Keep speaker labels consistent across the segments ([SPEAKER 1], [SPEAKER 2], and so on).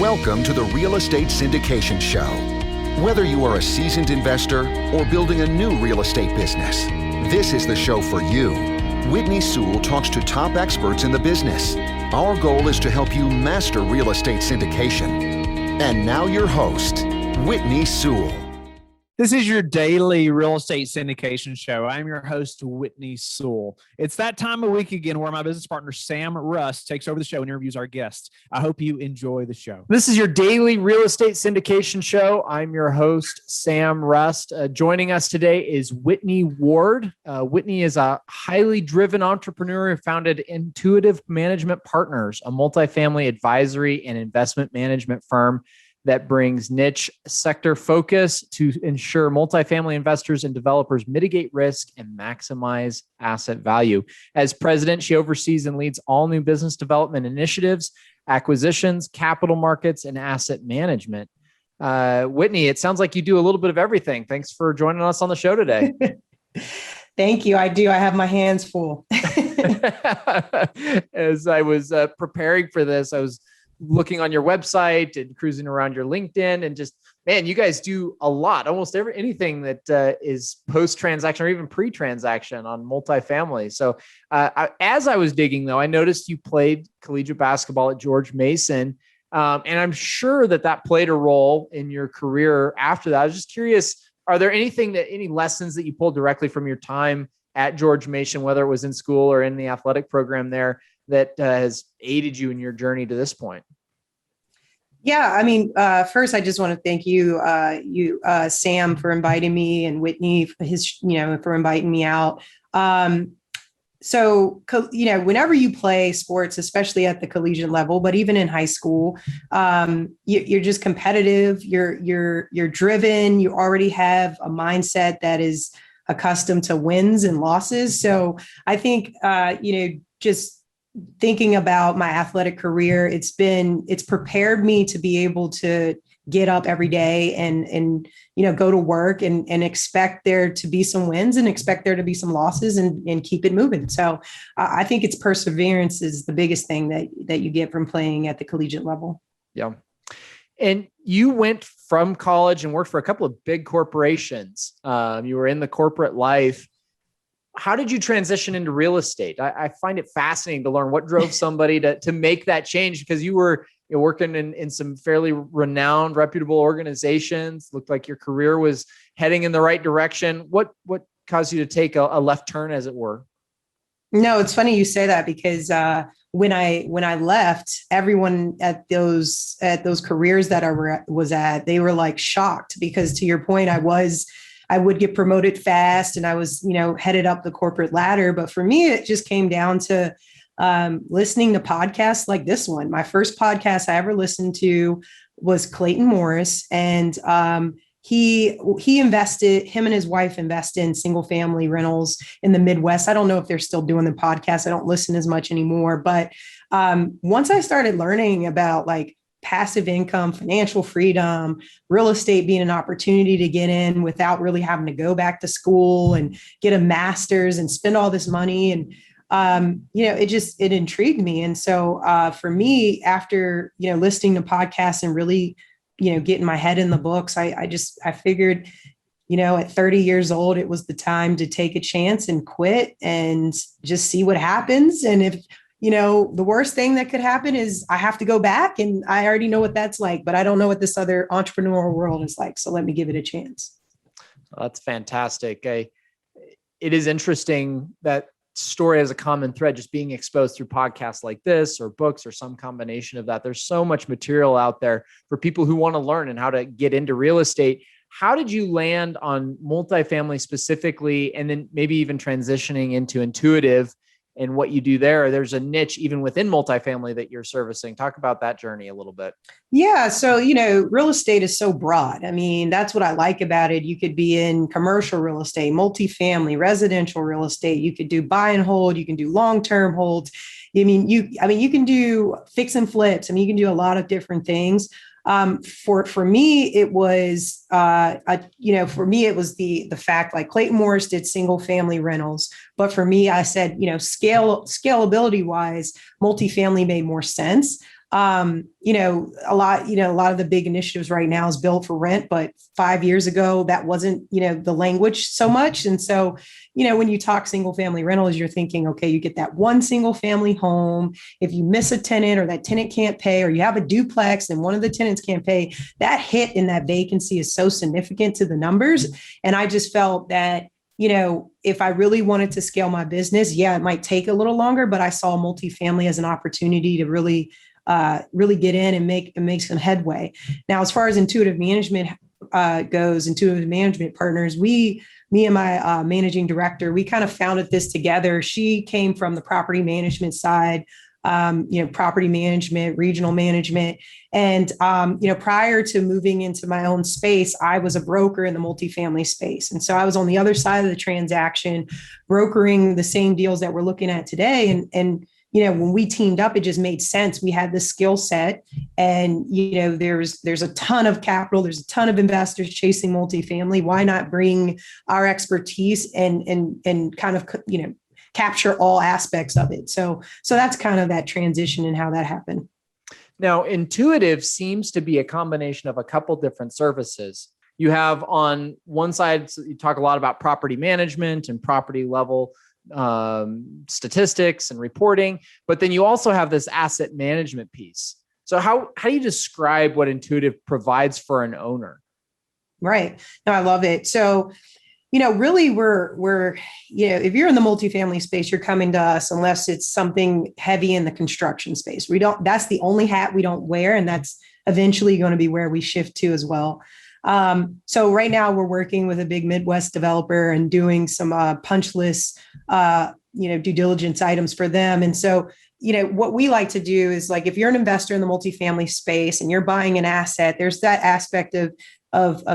[SPEAKER 1] Welcome to the Real Estate Syndication Show. Whether you are a seasoned investor or building a new real estate business, this is the show for you. Whitney Sewell talks to top experts in the business. Our goal is to help you master real estate syndication. And now your host, Whitney Sewell.
[SPEAKER 2] This is your daily real estate syndication show. I'm your host, Whitney Sewell. It's that time of week again where my business partner, Sam Rust, takes over the show and interviews our guests. I hope you enjoy the show.
[SPEAKER 3] This is your daily real estate syndication show. I'm your host, Sam Rust. Joining us today is Whitney Ward. Whitney is a highly driven entrepreneur who founded Intuitive Management Partners, a multifamily advisory and investment management firm that brings niche sector focus to ensure multifamily investors and developers mitigate risk and maximize asset value. As president, she oversees and leads all new business development initiatives, acquisitions, capital markets, and asset management. Whitney, it sounds like you do a little bit of everything. Thanks for joining us on the show today.
[SPEAKER 4] Thank you. I do. I have my hands full.
[SPEAKER 3] As I was preparing for this, I was looking on your website and cruising around your LinkedIn and just, man, you guys do a lot, almost anything that is post-transaction or even pre-transaction on multifamily. So as I was digging though, I noticed you played collegiate basketball at George Mason. And I'm sure that played a role in your career after that. I was just curious, are there any lessons that you pulled directly from your time at George Mason, whether it was in school or in the athletic program there, that has aided you in your journey to this point?
[SPEAKER 4] Yeah, I mean, first, I just want to thank you, Sam, for inviting me, and Whitney for inviting me out. So, whenever you play sports, especially at the collegiate level, but even in high school, you're just competitive. You're driven. You already have a mindset that is accustomed to wins and losses. So, I think just thinking about my athletic career, it's prepared me to be able to get up every day and go to work and expect there to be some wins and expect there to be some losses and keep it moving. So I think it's perseverance is the biggest thing that you get from playing at the collegiate level.
[SPEAKER 3] Yeah. And you went from college and worked for a couple of big corporations. You were in the corporate life. How did you transition into real estate? I find it fascinating to learn what drove somebody to make that change, because you were working in some fairly renowned, reputable organizations. Looked like your career was heading in the right direction. What caused you to take a left turn, as it were?
[SPEAKER 4] No, it's funny you say that, because when I left, everyone at those careers that I was at, they were like shocked, because to your point, I would get promoted fast and I was, headed up the corporate ladder. But for me, it just came down to listening to podcasts like this one. My first podcast I ever listened to was Clayton Morris. And him and his wife invested in single family rentals in the Midwest. I don't know if they're still doing the podcast. I don't listen as much anymore. But once I started learning about passive income, financial freedom, real estate being an opportunity to get in without really having to go back to school and get a master's and spend all this money. And, it intrigued me. And so for me, after, listening to podcasts and really, getting my head in the books, I figured, at 30 years old, it was the time to take a chance and quit and just see what happens. And if the worst thing that could happen is I have to go back, and I already know what that's like, but I don't know what this other entrepreneurial world is like. So let me give it a chance.
[SPEAKER 3] Well, that's fantastic. It is interesting that story has a common thread, just being exposed through podcasts like this or books or some combination of that. There's so much material out there for people who want to learn and how to get into real estate. How did you land on multifamily specifically, and then maybe even transitioning into Intuitive and what you do there? There's a niche even within multifamily that you're servicing. Talk about that journey a little bit.
[SPEAKER 4] Yeah. So, real estate is so broad. I mean, that's what I like about it. You could be in commercial real estate, multifamily, residential real estate. You could do buy and hold. You can do long-term holds. You can do fix and flips. You can do a lot of different things. For me, it was, the fact, like Clayton Morris did single family rentals. But for me, I said, scalability wise, multifamily made more sense. A lot of the big initiatives right now is built for rent, but 5 years ago, that wasn't, the language so much. And so, when you talk single family rentals, you're thinking, okay, you get that one single family home. If you miss a tenant or that tenant can't pay, or you have a duplex and one of the tenants can't pay, that hit in that vacancy is so significant to the numbers. And I just felt that, if I really wanted to scale my business, yeah, it might take a little longer, but I saw multifamily as an opportunity to really get in and make some headway. Now, as far as intuitive management goes, intuitive management partners, me and my managing director, we kind of founded this together. She came from the property management side, property management, regional management. And, prior to moving into my own space, I was a broker in the multifamily space. And so I was on the other side of the transaction, brokering the same deals that we're looking at today. And when we teamed up, it just made sense. We had the skill set, and, there's a ton of capital. There's a ton of investors chasing multifamily. Why not bring our expertise and kind of, capture all aspects of it? So that's kind of that transition and how that happened.
[SPEAKER 3] Now, Intuitive seems to be a combination of a couple different services. You have on one side, you talk a lot about property management and property level statistics and reporting, but then you also have this asset management piece. So how do you describe what Intuitive provides for an owner?
[SPEAKER 4] Right. No, I love it. So, really we're, if you're in the multifamily space, you're coming to us unless it's something heavy in the construction space. That's the only hat we don't wear. And that's eventually going to be where we shift to as well. So right now we're working with a big Midwest developer and doing some punch list, due diligence items for them. And so, what we like to do is, like, if you're an investor in the multifamily space and you're buying an asset, there's that aspect of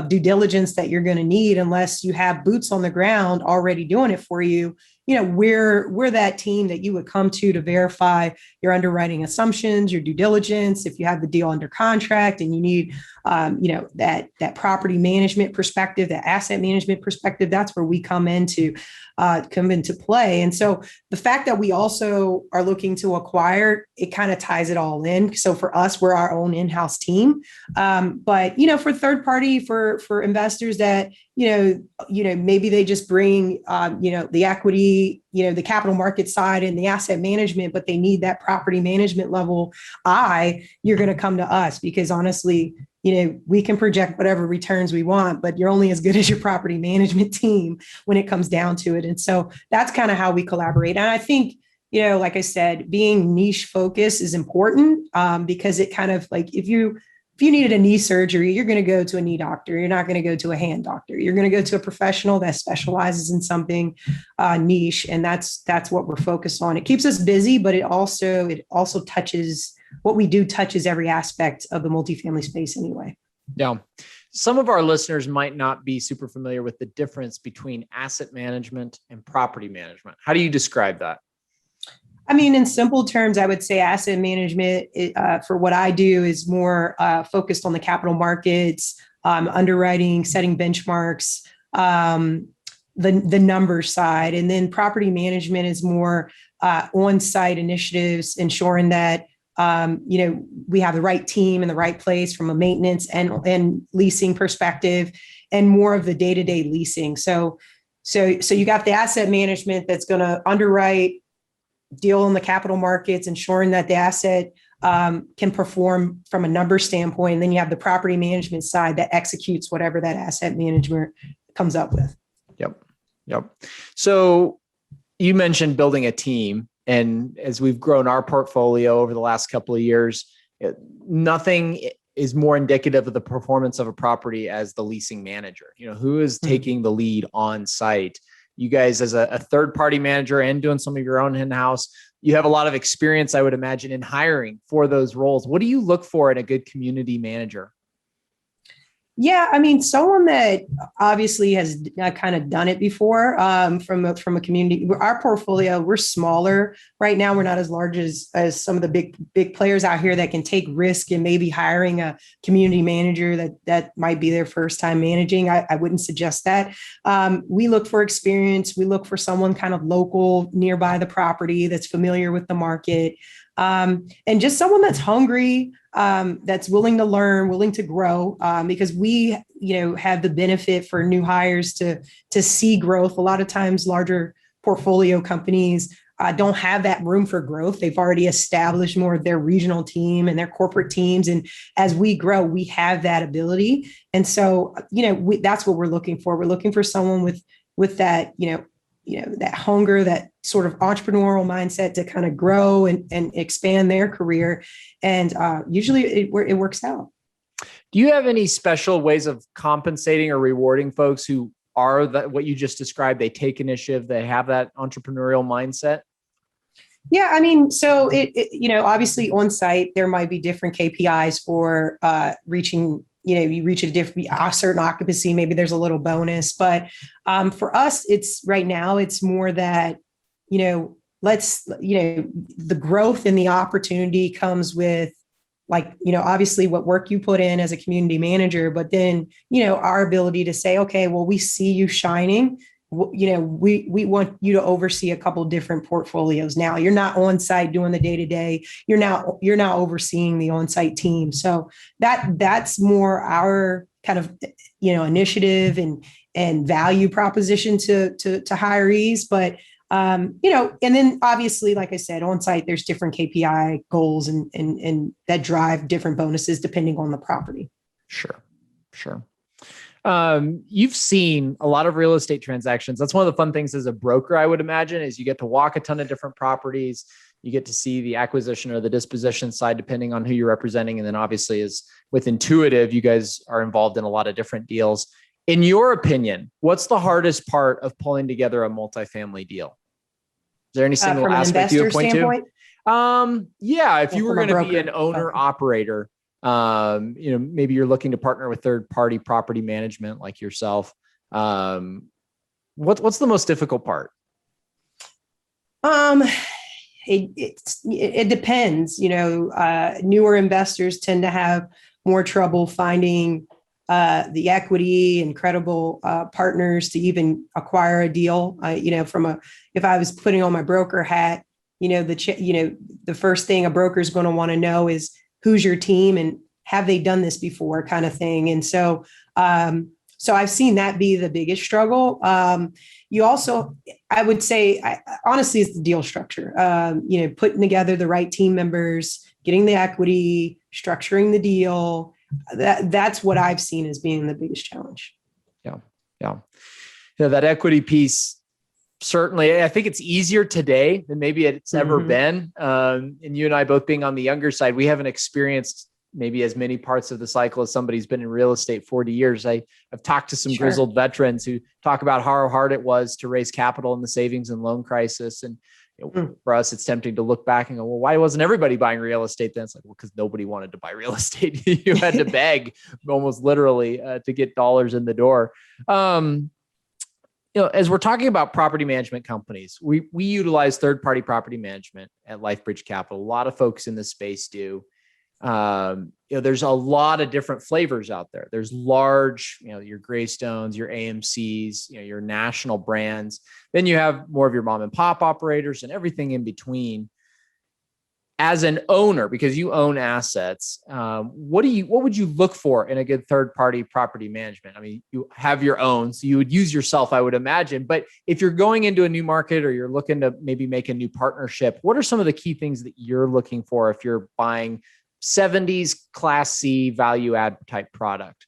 [SPEAKER 4] due diligence that you're going to need unless you have boots on the ground already doing it for you. We're that team that you would come to verify your underwriting assumptions, your due diligence. If you have the deal under contract and you need, that property management perspective, that asset management perspective, that's where we come into play. And so the fact that we also are looking to acquire, it kind of ties it all in. So for us, we're our own in-house team. But for third party, for investors that, maybe they just bring, the equity, the capital market side and the asset management, but they need that property management level you're going to come to us because honestly, we can project whatever returns we want, but you're only as good as your property management team when it comes down to it. And so that's kind of how we collaborate. And I think, like I said, being niche focused is important because it kind of like, if you needed a knee surgery, you're going to go to a knee doctor. You're not going to go to a hand doctor. You're going to go to a professional that specializes in something niche. And that's what we're focused on. It keeps us busy, but it also touches what we do touches every aspect of the multifamily space anyway.
[SPEAKER 3] Yeah. Some of our listeners might not be super familiar with the difference between asset management and property management. How do you describe that?
[SPEAKER 4] I mean, in simple terms, I would say asset management for what I do is more focused on the capital markets, underwriting, setting benchmarks, the numbers side. And then property management is more on-site initiatives, ensuring that we have the right team in the right place from a maintenance and leasing perspective, and more of the day-to-day leasing. So you got the asset management that's going to underwrite, deal in the capital markets, ensuring that the asset can perform from a number standpoint. And then you have the property management side that executes whatever that asset management comes up with.
[SPEAKER 3] Yep. So you mentioned building a team. And as we've grown our portfolio over the last couple of years, nothing is more indicative of the performance of a property as the leasing manager. Who is taking the lead on site? You guys, as a third-party manager and doing some of your own in-house, you have a lot of experience, I would imagine, in hiring for those roles. What do you look for in a good community manager?
[SPEAKER 4] Yeah, I mean, someone that obviously has kind of done it before from a community. Our portfolio, we're smaller right now. We're not as large as some of the big players out here that can take risk and maybe hiring a community manager that might be their first time managing. I wouldn't suggest that. We look for experience. We look for someone kind of local, nearby the property, that's familiar with the market. and just someone that's hungry, that's willing to learn, willing to grow, because we, have the benefit for new hires to see growth. A lot of times larger portfolio companies don't have that room for growth. They've already established more of their regional team and their corporate teams. And as we grow, we have that ability. And so, that's what we're looking for. We're looking for someone with that, that hunger, that sort of entrepreneurial mindset to kind of grow and expand their career. And usually it works out.
[SPEAKER 3] Do you have any special ways of compensating or rewarding folks who are what you just described? They take initiative, they have that entrepreneurial mindset?
[SPEAKER 4] Yeah, I mean, so it obviously on site, there might be different KPIs for reaching, you reach a certain occupancy, maybe there's a little bonus. But for us, it's right now, it's more that, the growth and the opportunity comes with, obviously what work you put in as a community manager, but then, our ability to say, okay, well, we see you shining. We want you to oversee a couple different portfolios. Now you're not on site doing the day-to-day. You're now overseeing the on-site team. So that's more our kind of, initiative and value proposition to hirees. But, and then obviously, like I said, on site, there's different KPI goals and that drive different bonuses depending on the property.
[SPEAKER 3] Sure. You've seen a lot of real estate transactions. That's one of the fun things as a broker, I would imagine, is you get to walk a ton of different properties. You get to see the acquisition or the disposition side, depending on who you're representing. And then obviously as with Intuitive, you guys are involved in a lot of different deals. In your opinion, what's the hardest part of pulling together a multifamily deal? Is there any single aspect you would point to? If you were going to be an owner operator, maybe you're looking to partner with third-party property management like yourself. What's the most difficult part?
[SPEAKER 4] It depends. Newer investors tend to have more trouble finding the equity and credible partners to even acquire a deal. If I was putting on my broker hat, the first thing a broker is going to want to know is who's your team and have they done this before, kind of thing. And so, I've seen that be the biggest struggle. You also, I would say, honestly, it's the deal structure. Putting together the right team members, getting the equity, structuring the deal. That's what I've seen as being the biggest challenge.
[SPEAKER 3] Yeah. That equity piece. Certainly, I think it's easier today than maybe it's ever been. And you and I both being on the younger side, we haven't experienced maybe as many parts of the cycle as somebody who's been in real estate 40 years. I've talked to some grizzled veterans who talk about how hard it was to raise capital in the savings and loan crisis. And for us, it's tempting to look back and go, well, why wasn't everybody buying real estate then? It's like, well, because nobody wanted to buy real estate. You had to beg almost literally to get dollars in the door. As we're talking about property management companies, we utilize third-party property management at LifeBridge Capital. A lot of folks in this space do. There's a lot of different flavors out there. There's large, your Greystones, your AMCs, your national brands. Then you have more of your mom and pop operators and everything in between. As an owner, because you own assets, what would you look for in a good third-party property management? I mean, you have your own, so you would use yourself, I would imagine. But if you're going into a new market or you're looking to maybe make a new partnership, what are some of the key things that you're looking for if you're buying 70s Class C value add type product?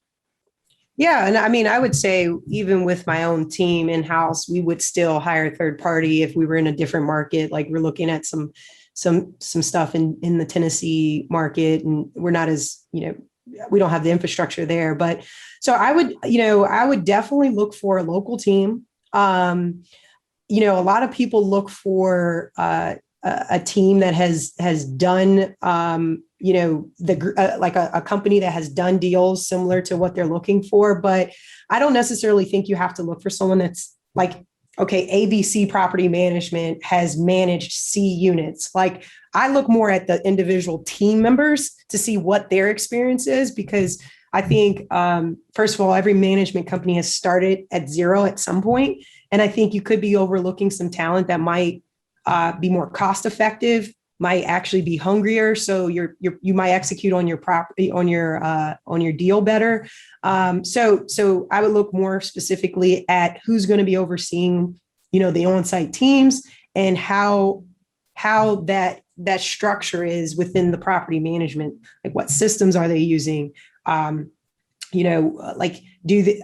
[SPEAKER 4] Yeah. And I mean, I would say even with my own team in-house, we would still hire third party if we were in a different market. Like we're looking at some stuff in the Tennessee market, and we're not as, we don't have the infrastructure there. But so I would definitely look for a local team. A lot of people look for a team that has done, like a company that has done deals similar to what they're looking for. But I don't necessarily think you have to look for someone that's like, okay, ABC Property Management has managed C units. Like I look more at the individual team members to see what their experience is, because I think, first of all, every management company has started at zero at some point. And I think you could be overlooking some talent that might be more cost effective might actually be hungrier. So you might execute on your property, on your deal better. So I would look more specifically at who's going to be overseeing, the on-site teams and how that structure is within the property management. Like what systems are they using? Like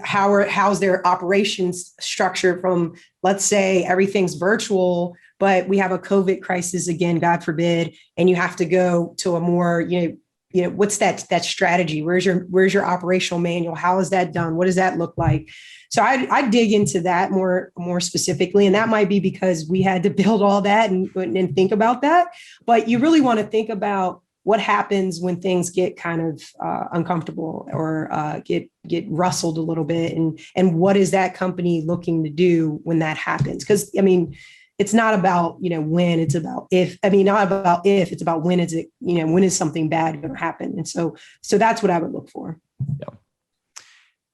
[SPEAKER 4] how's their operations structured from, let's say everything's virtual, but we have a COVID crisis again, God forbid, and you have to go to a more, what's that strategy? Where's your operational manual? How is that done? What does that look like? So I dig into that more specifically, and that might be because we had to build all that and think about that. But you really want to think about what happens when things get kind of uncomfortable or get rustled a little bit, and what is that company looking to do when that happens? Because it's not about when, it's about if. Not about if, it's about when is it, when is something bad going to happen? And so that's what I would look for.
[SPEAKER 3] Yeah.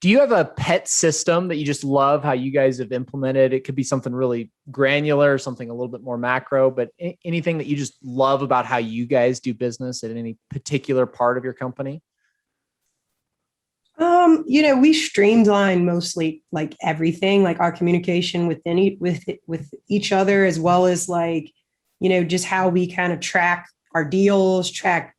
[SPEAKER 3] Do you have a pet system that you just love how you guys have implemented? It could be something really granular, something a little bit more macro, but anything that you just love about how you guys do business at any particular part of your company?
[SPEAKER 4] We streamline mostly like everything, like our communication with each other, as well as just how we kind of track our deals, track,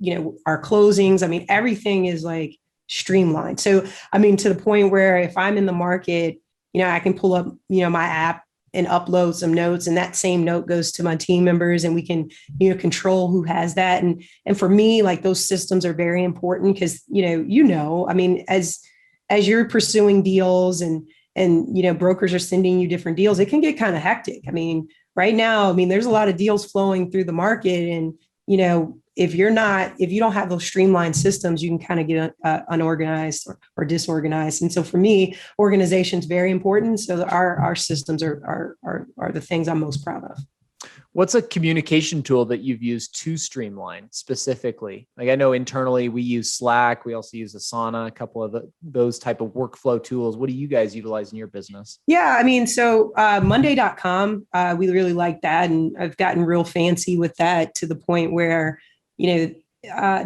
[SPEAKER 4] our closings. Everything is like streamlined. So, to the point where if I'm in the market, I can pull up, my app and upload some notes, and that same note goes to my team members, and we can, control who has that. And for me, like those systems are very important because, as you're pursuing deals and brokers are sending you different deals, it can get kind of hectic. Right now, there's a lot of deals flowing through the market, and, if you don't have those streamlined systems, you can kind of get unorganized or disorganized. And so for me, organization is very important. So our systems are the things I'm most proud of.
[SPEAKER 3] What's a communication tool that you've used to streamline specifically? Like I know internally we use Slack. We also use Asana, a couple of those type of workflow tools. What do you guys utilize in your business?
[SPEAKER 4] Yeah, so Monday.com, we really like that. And I've gotten real fancy with that to the point where, I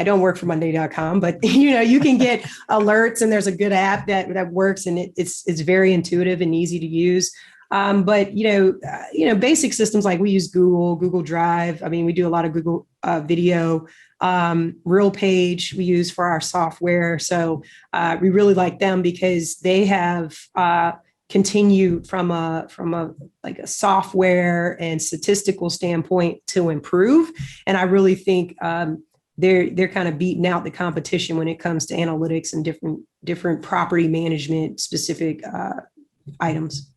[SPEAKER 4] don't work for Monday.com, but you can get alerts, and there's a good app that works, and it's very intuitive and easy to use. But basic systems like we use Google Drive. We do a lot of Google video, RealPage we use for our software. So we really like them because they have continued from a software and statistical standpoint to improve. And I really think they're kind of beating out the competition when it comes to analytics and different property management specific items.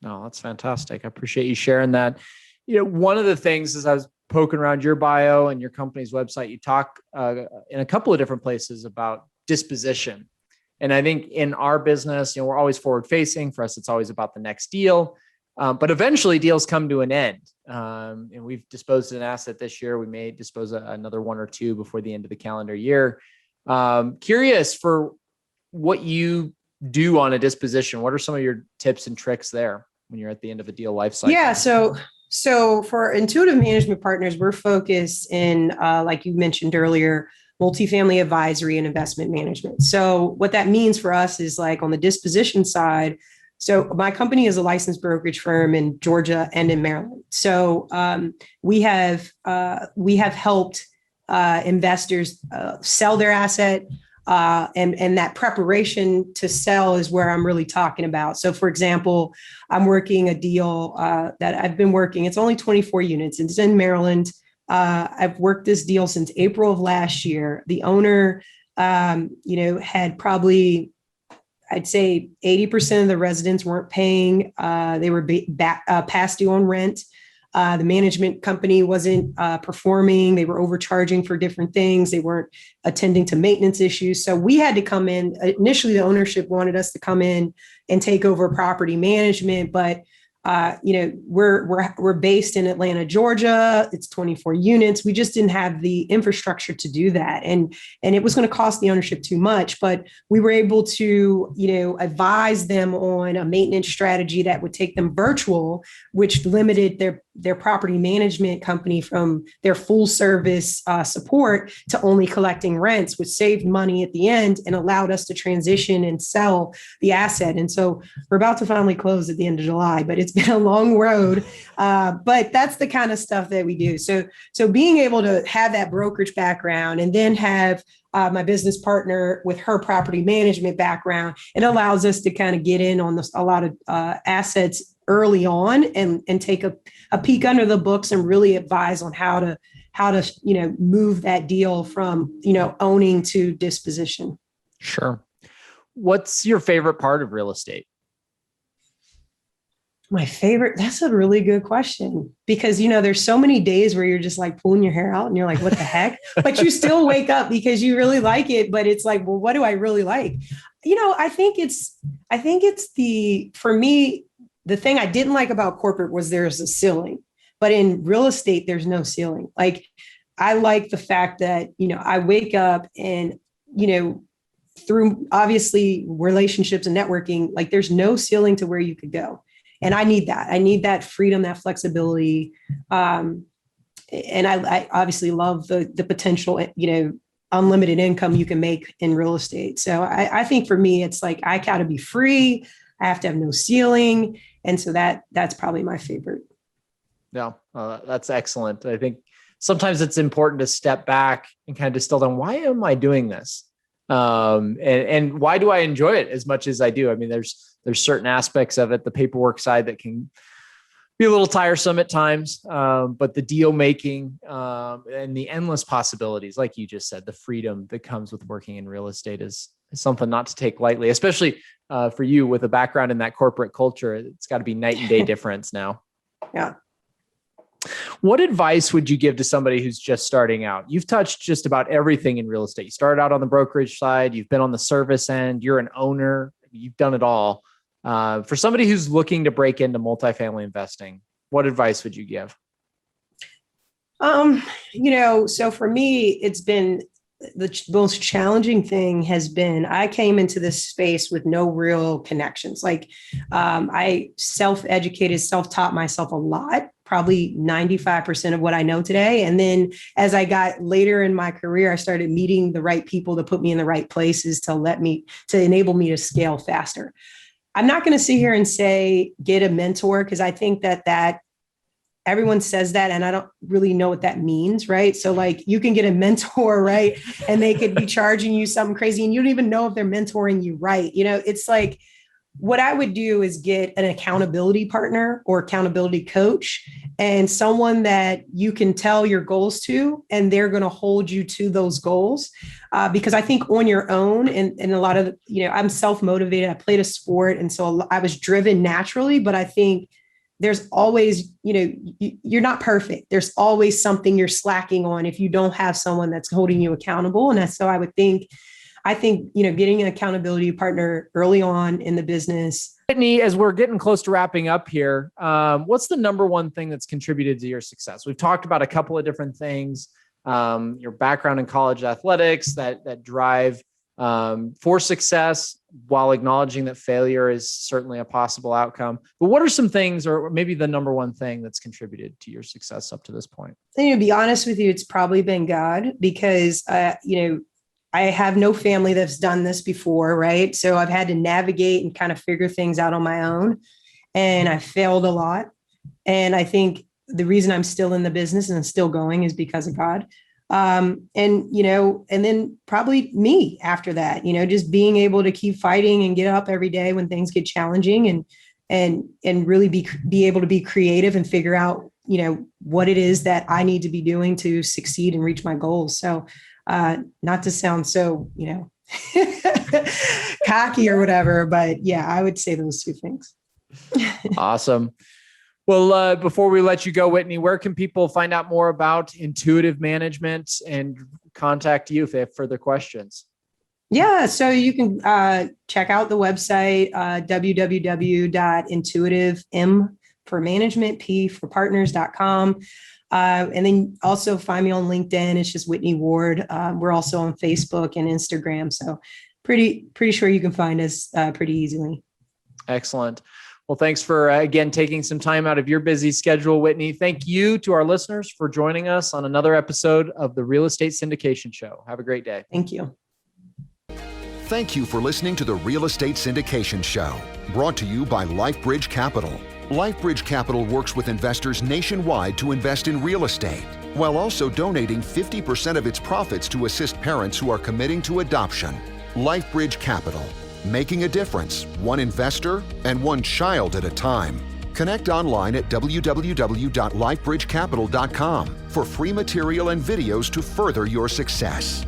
[SPEAKER 3] No, that's fantastic. I appreciate you sharing that. One of the things as I was poking around your bio and your company's website, you talk in a couple of different places about disposition. And I think in our business, we're always forward facing. For us, it's always about the next deal. But eventually deals come to an end. And we've disposed of an asset this year. We may dispose of another one or two before the end of the calendar year. Curious for what you do on a disposition. What are some of your tips and tricks there when you're at the end of a deal life cycle?
[SPEAKER 4] Yeah. So for Intuitive Management Partners, we're focused in, like you mentioned earlier, multifamily advisory and investment management. So what that means for us is like on the disposition side. So my company is a licensed brokerage firm in Georgia and in Maryland. So we have helped investors sell their asset. And that preparation to sell is where I'm really talking about. So for example, I'm working a deal that I've been working. It's only 24 units. It's in Maryland. I've worked this deal since April of last year. The owner, had probably, I'd say 80% of the residents weren't paying. They were past due on rent. The management company wasn't performing. They were overcharging for different things. They weren't attending to maintenance issues. So we had to come in. Initially, the ownership wanted us to come in and take over property management, but we're based in Atlanta, Georgia. It's 24 units. We just didn't have the infrastructure to do that. And it was going to cost the ownership too much, but we were able to, advise them on a maintenance strategy that would take them virtual, which limited their property management company from their full service support to only collecting rents, which saved money at the end and allowed us to transition and sell the asset. And so we're about to finally close at the end of July, but it's been a long road. But that's the kind of stuff that we do. So being able to have that brokerage background and then have my business partner with her property management background, it allows us to kind of get in on a lot of assets early on and take a peek under the books and really advise on how to move that deal from owning to disposition.
[SPEAKER 3] Sure. What's your favorite part of real estate?
[SPEAKER 4] My favorite, that's a really good question, because, there's so many days where you're just like pulling your hair out and you're like, what the heck? But you still wake up because you really like it. But it's like, well, what do I really like? I think for me, the thing I didn't like about corporate was there's a ceiling, but in real estate, there's no ceiling. Like, I like the fact that, I wake up and, through obviously relationships and networking, like there's no ceiling to where you could go. And I need that. I need that freedom, that flexibility. And I obviously love the potential, unlimited income you can make in real estate. So I think for me, it's like, I got to be free. I have to have no ceiling. And so that's probably my favorite.
[SPEAKER 3] Yeah, that's excellent. I think sometimes it's important to step back and kind of distill down, why am I doing this? And why do I enjoy it as much as I do? I mean, there's certain aspects of it, the paperwork side, that can be a little tiresome at times, but the deal making and the endless possibilities, like you just said, the freedom that comes with working in real estate is something not to take lightly, especially for you with a background in that corporate culture. It's got to be night and day difference now.
[SPEAKER 4] Yeah.
[SPEAKER 3] What advice would you give to somebody who's just starting out? You've touched just about everything in real estate. You started out on the brokerage side. You've been on the service end. You're an owner. You've done it all. For somebody who's looking to break into multifamily investing, what advice would you give?
[SPEAKER 4] So for me, it's been the most challenging thing has been, I came into this space with no real connections. Like, I self-educated, self-taught myself a lot, probably 95% of what I know today. And then as I got later in my career, I started meeting the right people to put me in the right places to enable me to scale faster. I'm not going to sit here and say, get a mentor, because I think that everyone says that, and I don't really know what that means, right? So like, you can get a mentor, right? And they could be charging you something crazy and you don't even know if they're mentoring you, right? It's like, what I would do is get an accountability partner or accountability coach, and someone that you can tell your goals to, and they're going to hold you to those goals. Because I think on your own, and a lot of, I'm self-motivated. I played a sport. And so I was driven naturally, but I think there's always, you're not perfect. There's always something you're slacking on if you don't have someone that's holding you accountable. And so I think, getting an accountability partner early on in the business.
[SPEAKER 3] Whitney, as we're getting close to wrapping up here, what's the number one thing that's contributed to your success? We've talked about a couple of different things, your background in college athletics that drive for success, while acknowledging that failure is certainly a possible outcome. But what are some things, or maybe the number one thing that's contributed to your success up to this point?
[SPEAKER 4] I think, to be honest with you, it's probably been God, because, I have no family that's done this before, right? So I've had to navigate and kind of figure things out on my own. And I failed a lot. And I think the reason I'm still in the business and I'm still going is because of God. And then probably me after that, just being able to keep fighting and get up every day when things get challenging, and really be able to be creative and figure out, what it is that I need to be doing to succeed and reach my goals. So, not to sound so, cocky or whatever, but yeah, I would say those two things.
[SPEAKER 3] Awesome. Well, before we let you go, Whitney, where can people find out more about intuitive management and contact you if they have further questions?
[SPEAKER 4] Yeah, so you can check out the website, www.intuitive.m for management, P for partners.com. And then also find me on LinkedIn. It's just Whitney Ward. We're also on Facebook and Instagram. So pretty sure you can find us pretty easily.
[SPEAKER 3] Excellent. Well, thanks for, again, taking some time out of your busy schedule, Whitney. Thank you to our listeners for joining us on another episode of the Real Estate Syndication Show. Have a great day.
[SPEAKER 4] Thank you.
[SPEAKER 1] Thank you for listening to the Real Estate Syndication Show, brought to you by LifeBridge Capital. LifeBridge Capital works with investors nationwide to invest in real estate, while also donating 50% of its profits to assist parents who are committing to adoption. LifeBridge Capital, making a difference, one investor and one child at a time. Connect online at www.lifebridgecapital.com for free material and videos to further your success.